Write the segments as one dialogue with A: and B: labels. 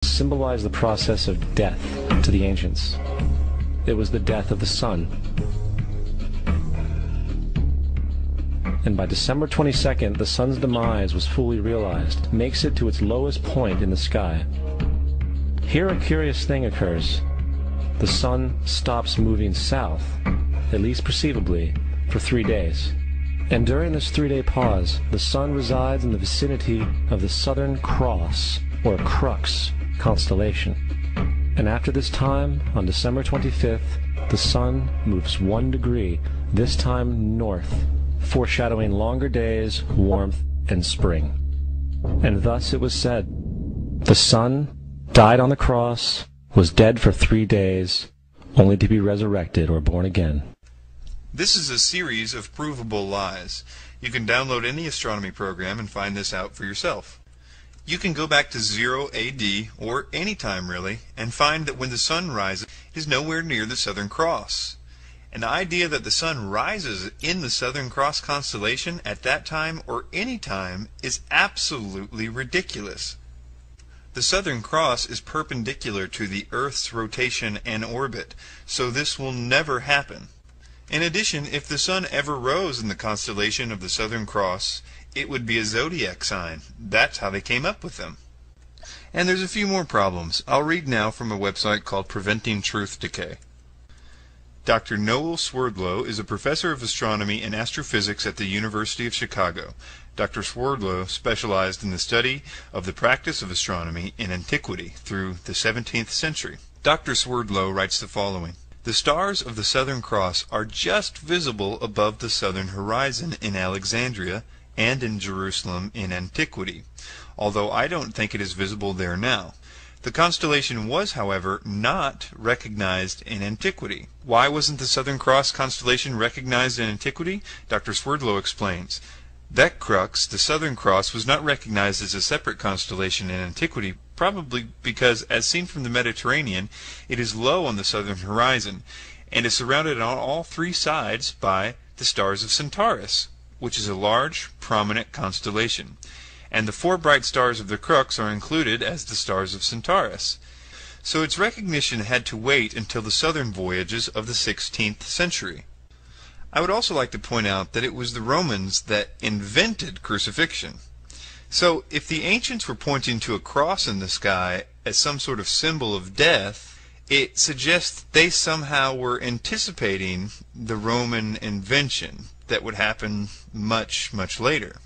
A: symbolized the process of death to the ancients. It was the death of the sun. And by December 22nd, the sun's demise was fully realized, makes it to its lowest point in the sky. Here a curious thing occurs. The sun stops moving south, at least perceivably, for 3 days. And during this 3-day pause, the sun resides in the vicinity of the Southern Cross, or Crux, constellation. And after this time, on December 25th, the sun moves 1 degree, this time north, foreshadowing longer days, warmth, and spring. And thus it was said, the sun died on the cross, was dead for 3 days, only to be resurrected or born again.
B: This is a series of provable lies. You can download any astronomy program and find this out for yourself. You can go back to 0 AD, or any time really, and find that when the sun rises, it is nowhere near the Southern Cross. And the idea that the sun rises in the Southern Cross constellation at that time or any time is absolutely ridiculous. The Southern Cross is perpendicular to the Earth's rotation and orbit, so this will never happen. In addition, if the sun ever rose in the constellation of the Southern Cross, it would be a zodiac sign. That's how they came up with them. And there's a few more problems. I'll read now from a website called Preventing Truth Decay. Dr. Noel Swerdlow is a professor of astronomy and astrophysics at the University of Chicago. Dr. Swerdlow specialized in the study of the practice of astronomy in antiquity through the 17th century. Dr. Swerdlow writes the following. The stars of the Southern Cross are just visible above the southern horizon in Alexandria and in Jerusalem in antiquity, although I don't think it is visible there now. The constellation was, however, not recognized in antiquity. Why wasn't the Southern Cross constellation recognized in antiquity? Dr. Swerdlow explains. That crux, the Southern Cross, was not recognized as a separate constellation in antiquity, probably because, as seen from the Mediterranean, it is low on the southern horizon, and is surrounded on all 3 sides by the stars of Centaurus, which is a large, prominent constellation. And the 4 bright stars of the crux are included as the stars of Centaurus. So its recognition had to wait until the southern voyages of the 16th century. I would also like to point out that it was the Romans that invented crucifixion. So if the ancients were pointing to a cross in the sky as some sort of symbol of death, it suggests they somehow were anticipating the Roman invention that would happen much, much later.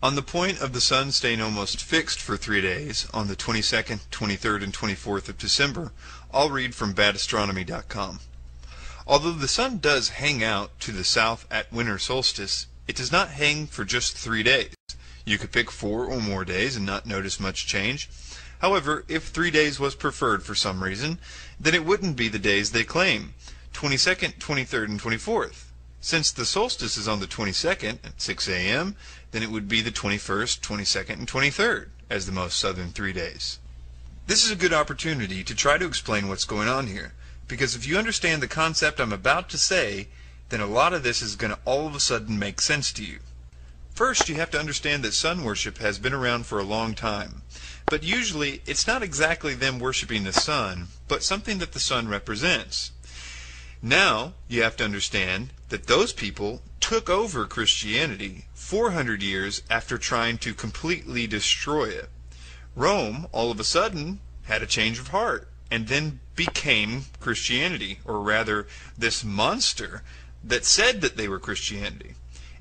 B: On the point of the sun staying almost fixed for 3 days, on the 22nd, 23rd, and 24th of December, I'll read from badastronomy.com. Although the sun does hang out to the south at winter solstice, it does not hang for just 3 days. You could pick 4 or more days and not notice much change. However, if 3 days was preferred for some reason, then it wouldn't be the days they claim, 22nd, 23rd, and 24th. Since the solstice is on the 22nd at 6 a.m., then it would be the 21st, 22nd, and 23rd as the most southern 3 days. This is a good opportunity to try to explain what's going on here, because if you understand the concept I'm about to say, then a lot of this is going to all of a sudden make sense to you. First, you have to understand that sun worship has been around for a long time, but usually it's not exactly them worshiping the sun, but something that the sun represents. Now, you have to understand that those people took over Christianity 400 years after trying to completely destroy it. Rome, all of a sudden, had a change of heart, and then became Christianity, or rather, this monster that said that they were Christianity.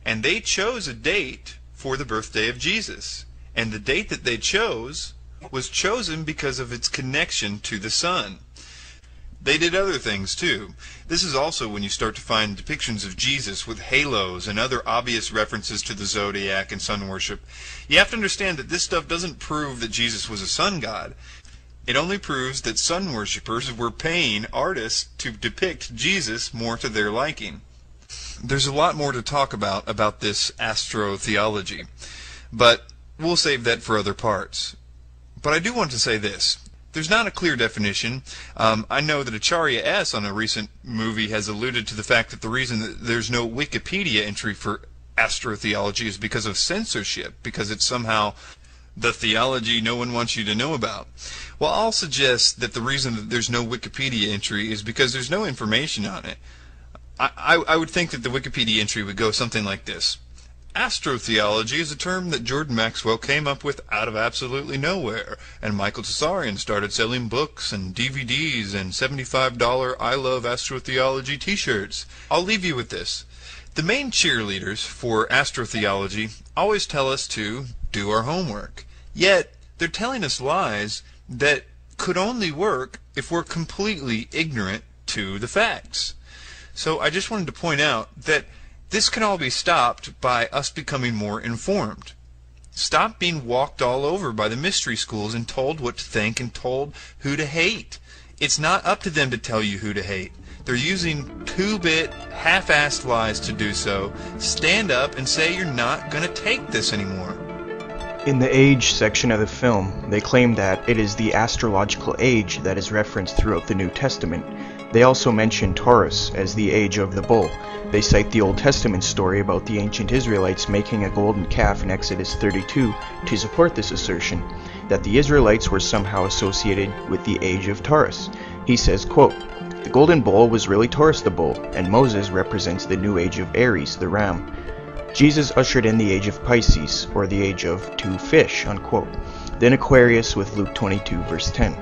B: And they chose a date for the birthday of Jesus. And the date that they chose was chosen because of its connection to the sun. They did other things too. This is also when you start to find depictions of Jesus with halos and other obvious references to the zodiac and sun worship. You have to understand that this stuff doesn't prove that Jesus was a sun god. It only proves that sun worshippers were paying artists to depict Jesus more to their liking. There's a lot more to talk about this astrotheology, but we'll save that for other parts. But I do want to say this. There's not a clear definition. I know that Acharya S. on a recent movie has alluded to the fact that the reason that there's no Wikipedia entry for astrotheology is because of censorship, because it's somehow The theology no one wants you to know about. Well, I'll suggest that the reason that there's no Wikipedia entry is because there's no information on it. I would think that the Wikipedia entry would go something like this. Astrotheology is a term that Jordan Maxwell came up with out of absolutely nowhere, and Michael Tsarian started selling books and DVDs and $75 I Love Astrotheology t-shirts. I'll leave you with this. The main cheerleaders for astrotheology always tell us to do our homework. Yet, they're telling us lies that could only work if we're completely ignorant to the facts. So I just wanted to point out that this can all be stopped by us becoming more informed. Stop being walked all over by the mystery schools and told what to think and told who to hate. It's not up to them to tell you who to hate. They're using 2-bit, half-assed lies to do so. Stand up and say you're not going to take this anymore.
C: In the age section of the film, they claim that it is the astrological age that is referenced throughout the New Testament. They also mention Taurus as the age of the bull. They cite the Old Testament story about the ancient Israelites making a golden calf in Exodus 32 to support this assertion, that the Israelites were somehow associated with the age of Taurus. He says, quote, "The golden bull was really Taurus the bull, and Moses represents the new age of Aries, the ram. Jesus ushered in the age of Pisces, or the age of two fish," unquote. Then Aquarius with Luke 22 verse 10.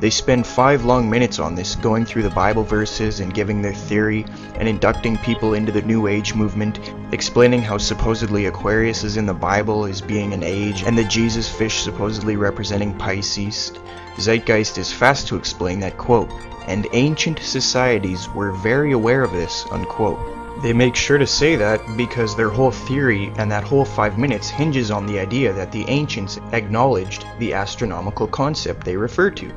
C: They spend 5 long minutes on this, going through the Bible verses and giving their theory and inducting people into the New Age movement, explaining how supposedly Aquarius is in the Bible as being an age and the Jesus fish supposedly representing Pisces. Zeitgeist is fast to explain that, quote, "and ancient societies were very aware of this," unquote. They make sure to say that because their whole theory and that whole 5 minutes hinges on the idea that the ancients acknowledged the astronomical concept they refer to.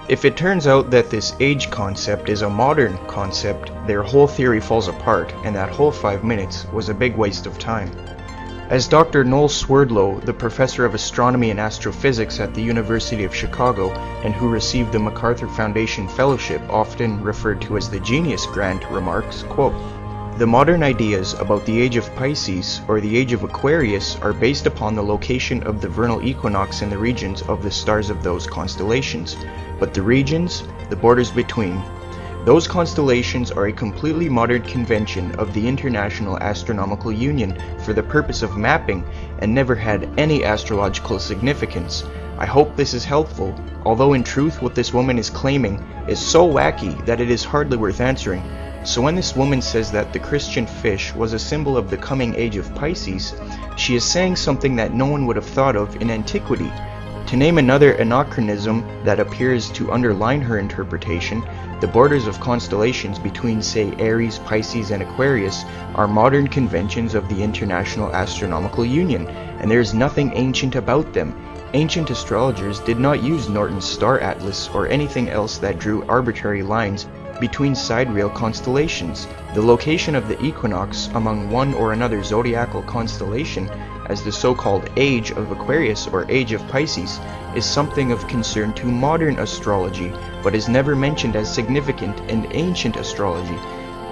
C: If it turns out that this age concept is a modern concept, their whole theory falls apart, and that whole 5 minutes was a big waste of time. As Dr. Noel Swerdlow, the professor of astronomy and astrophysics at the University of Chicago, and who received the MacArthur Foundation Fellowship, often referred to as the Genius Grant, remarks, quote, "The modern ideas about the age of Pisces or the age of Aquarius are based upon the location of the vernal equinox in the regions of the stars of those constellations. But the regions, the borders between, those constellations are a completely modern convention of the International Astronomical Union for the purpose of mapping and never had any astrological significance. I hope this is helpful, although in truth what this woman is claiming is so wacky that it is hardly worth answering. So when this woman says that the Christian fish was a symbol of the coming age of Pisces, she is saying something that no one would have thought of in antiquity. To name another anachronism that appears to underline her interpretation, the borders of constellations between, say, Aries, Pisces, and Aquarius are modern conventions of the International Astronomical Union, and there is nothing ancient about them. Ancient astrologers did not use Norton's star atlas or anything else that drew arbitrary lines between sidereal constellations. The location of the equinox among one or another zodiacal constellation as the so-called age of Aquarius or age of Pisces is something of concern to modern astrology, but is never mentioned as significant in ancient astrology.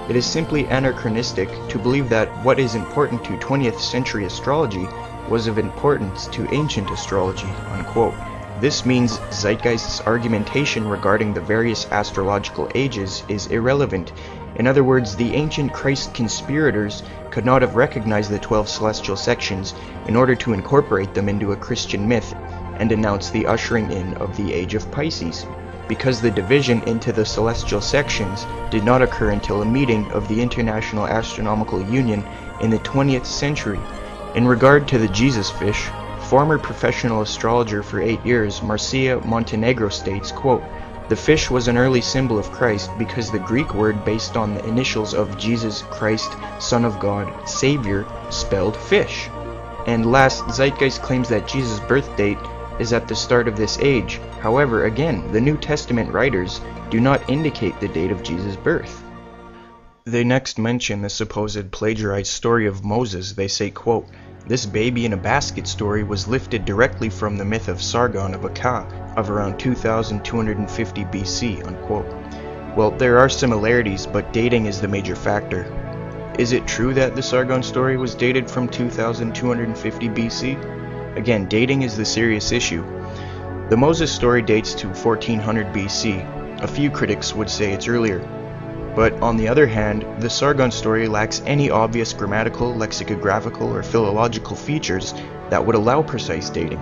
C: It is simply anachronistic to believe that what is important to 20th century astrology was of importance to ancient astrology, unquote. This means Zeitgeist's argumentation regarding the various astrological ages is irrelevant. In other words, the ancient Christ conspirators could not have recognized the 12 celestial sections in order to incorporate them into a Christian myth and announce the ushering in of the age of Pisces, because the division into the celestial sections did not occur until a meeting of the International Astronomical Union in the 20th century. In regard to the Jesus fish, former professional astrologer for 8 years, Marcia Montenegro states, quote, "The fish was an early symbol of Christ because the Greek word based on the initials of Jesus Christ, Son of God, Savior, spelled fish." And last, Zeitgeist claims that Jesus' birth date is at the start of this age. However, again, the New Testament writers do not indicate the date of Jesus' birth. They next mention the supposed plagiarized story of Moses. They say, quote, "This baby in a basket story was lifted directly from the myth of Sargon of Akkad of around 2250 BC, unquote. Well, there are similarities, but dating is the major factor. Is it true that the Sargon story was dated from 2250 BC? Again, dating is the serious issue. The Moses story dates to 1400 BC. A few critics would say it's earlier. But on the other hand, the Sargon story lacks any obvious grammatical, lexicographical, or philological features that would allow precise dating.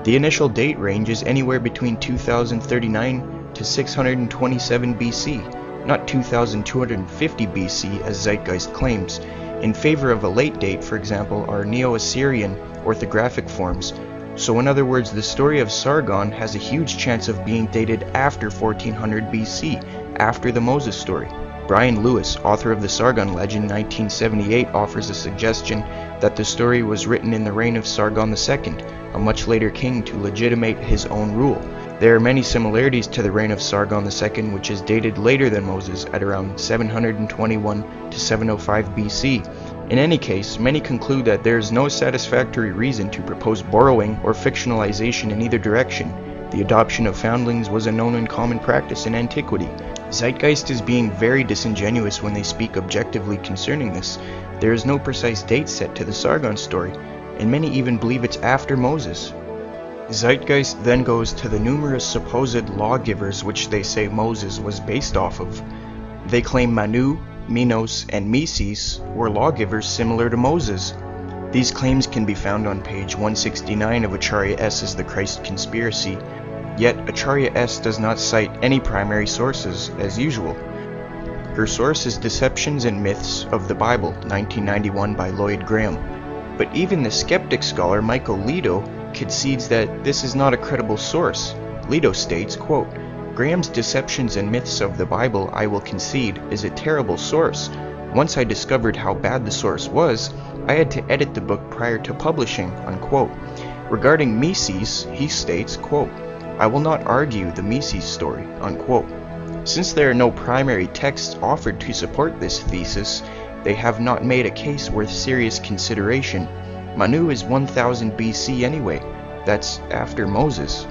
C: The initial date range is anywhere between 2039 to 627 BC, not 2250 BC as Zeitgeist claims. In favor of a late date, for example, are Neo-Assyrian orthographic forms. So in other words, the story of Sargon has a huge chance of being dated after 1400 BC, after the Moses story. Brian Lewis, author of the Sargon legend 1978, offers a suggestion that the story was written in the reign of Sargon II, a much later king, to legitimate his own rule. There are many similarities to the reign of Sargon II, which is dated later than Moses at around 721 to 705 BC. In any case, many conclude that there is no satisfactory reason to propose borrowing or fictionalization in either direction. The adoption of foundlings was a known and common practice in antiquity. Zeitgeist is being very disingenuous when they speak objectively concerning this. There is no precise date set to the Sargon story, and many even believe it's after Moses. Zeitgeist then goes to the numerous supposed lawgivers which they say Moses was based off of. They claim Manu, Minos, and Meses were lawgivers similar to Moses. These claims can be found on page 169 of Acharya S.'s The Christ Conspiracy, yet Acharya S. does not cite any primary sources, as usual. Her source is Deceptions and Myths of the Bible, 1991 by Lloyd Graham. But even the skeptic scholar Michael Lido concedes that this is not a credible source. Lido states, quote, "Graham's Deceptions and Myths of the Bible, I will concede, is a terrible source. Once I discovered how bad the source was, I had to edit the book prior to publishing," unquote. Regarding Meses, he states, quote, "I will not argue the Meses story," unquote. Since there are no primary texts offered to support this thesis, they have not made a case worth serious consideration. Manu is 1000 BC anyway. That's after Moses.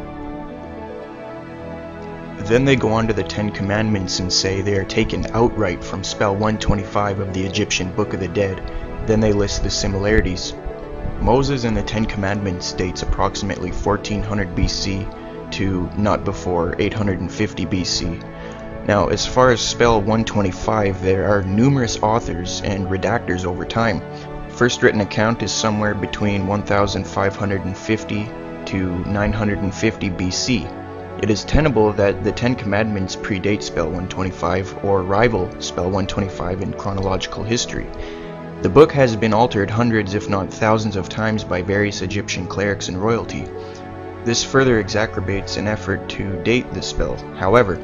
C: Then they go on to the Ten Commandments and say they are taken outright from spell 125 of the Egyptian Book of the Dead. Then they list the similarities. Moses and the Ten Commandments dates approximately 1400 BC to not before 850 BC. Now, as far as spell 125, there are numerous authors and redactors over time. First written account is somewhere between 1550 to 950 BC. It is tenable that the Ten Commandments predate spell 125 or rival spell 125 in chronological history. The book has been altered hundreds if not thousands of times by various Egyptian clerics and royalty. This further exacerbates an effort to date the spell. However,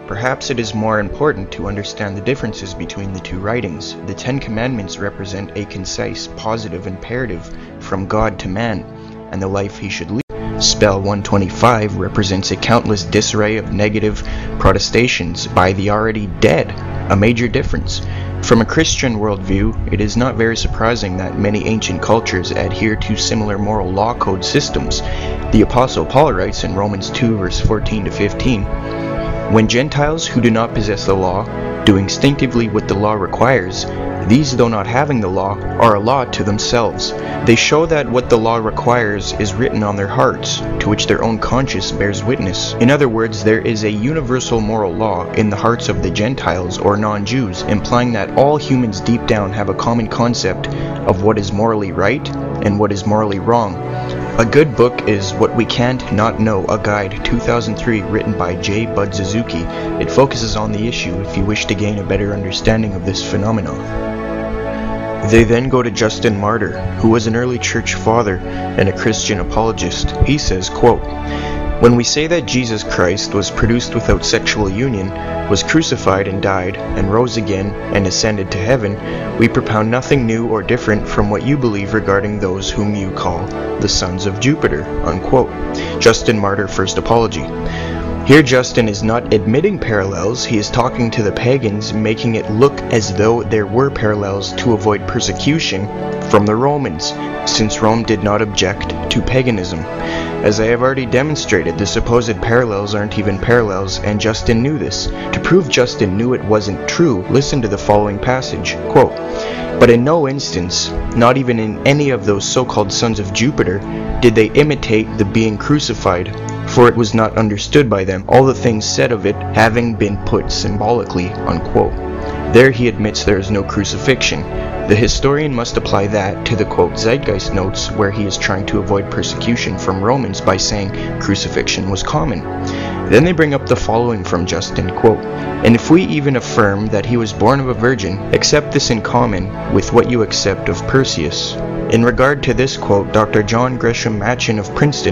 C: perhaps it is more important to understand the differences between the two writings. The Ten Commandments represent a concise, positive imperative from God to man, and the life he should lead. Spell 125 represents a countless disarray of negative protestations by the already dead, a major difference. From a Christian worldview, it is not very surprising that many ancient cultures adhere to similar moral law code systems. The Apostle Paul writes in Romans 2 verse 14 to 15, "When Gentiles who do not possess the law do instinctively what the law requires, these, though not having the law, are a law to themselves. They show that what the law requires is written on their hearts, to which their own conscience bears witness." In other words, there is a universal moral law in the hearts of the Gentiles or non-Jews, implying that all humans deep down have a common concept of what is morally right and what is morally wrong. A good book is What We Can't Not Know, a Guide, 2003, written by J. Bud Suzuki. It focuses on the issue if you wish to gain a better understanding of this phenomenon. They then go to Justin Martyr, who was an early church father and a Christian apologist. He says, quote, "When we say that Jesus Christ was produced without sexual union, was crucified and died, and rose again, and ascended to heaven, we propound nothing new or different from what you believe regarding those whom you call the sons of Jupiter," unquote. Justin Martyr, First Apology. Here Justin is not admitting parallels, he is talking to the pagans, making it look as though there were parallels to avoid persecution from the Romans, since Rome did not object to paganism. As I have already demonstrated, the supposed parallels aren't even parallels, and Justin knew this. To prove Justin knew it wasn't true, listen to the following passage, quote, "But in no instance, not even in any of those so-called sons of Jupiter, did they imitate the being crucified, for it was not understood by them, all the things said of it having been put symbolically," unquote. There he admits there is no crucifixion. The historian must apply that to the quote Zeitgeist notes, where he is trying to avoid persecution from Romans by saying crucifixion was common. Then they bring up the following from Justin, quote, "And if we even affirm that he was born of a virgin, accept this in common with what you accept of Perseus." In regard to this quote, Dr. John Gresham Machen of Princeton